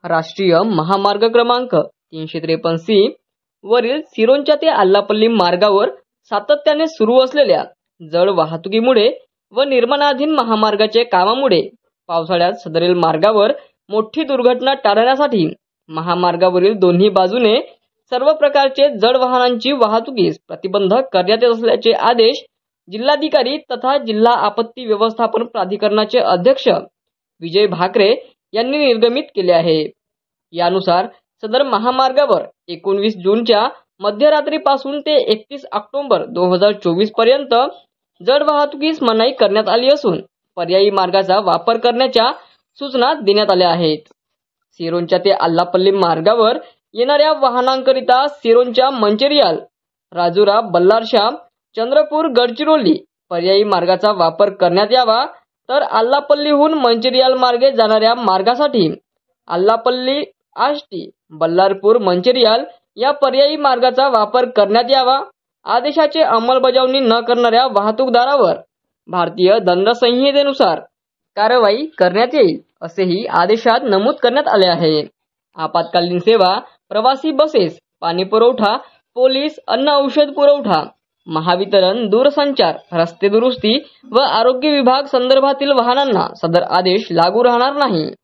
राष्ट्रीय महामार्ग क्रमांक 353C वरील सिरोंचा ते आल्लापल्ली मार्गावर सातत्याने सुरू असलेल्या जड वाहतुकीमुळे व निर्माणाधीन महामार्गाचे कामामुळे पावसाळ्यात सदरील मार्गावर मोठी दुर्घटना टाळण्यासाठी महामार्गावरील दोन्ही बाजूने सर्व प्रकारचे जड वाहनांची वाहतुकीस प्रतिबंध करण्यात येत असल्याचे आदेश जिल्हाधिकारी तथा जिल्हा आपत्ती व्यवस्थापन प्राधिकरणाचे अध्यक्ष विजय भाकरे यांनी निर्गमित केले आहे। यानुसार सदर महामार्गावर 19 जूनच्या मध्यरात्रीपासून ते 31 ऑक्टोबर 2024 पर्यंत जड वाहतुकीस मनाई करण्यात आली असून पर्यायी मार्गाचा वापर करण्याच्या सूचना देण्यात आल्या आहेत। सिरोंचा ते आल्लापल्ली मार्गावर येणाऱ्या वाहनांकरिता सिरोंचा मंचिरियाल, राजुरा, बल्लारशा, चंद्रपूर, गडचिरोली पर्यायी मार्गाचा वापर करण्यात यावा, तर आल्लापल्लीहून मंचिरियाल मार्गे जाणाऱ्या मार्गासाठी आल्लापल्ली, आष्टी, बल्लारपूर, मंचिरियाल या पर्यायी मार्गाचा वापर करण्यात यावा। आदेशाची अंमलबजावणी न करणाऱ्या वाहतूकदारावर भारतीय दंड संहितेनुसार कारवाई करण्यात येईल असेही आदेशात नमूद करण्यात आले आहे। आपत्कालीन सेवा, प्रवासी बसेस, पाणी पुरवठा, पोलीस, अन्न औषध पुरवठा, महावितरण, दूरसंचार, रस्ते दुरुस्ती व आरोग्य विभाग संदर्भातील वाहनांना सदर आदेश लागू राहणार नाही।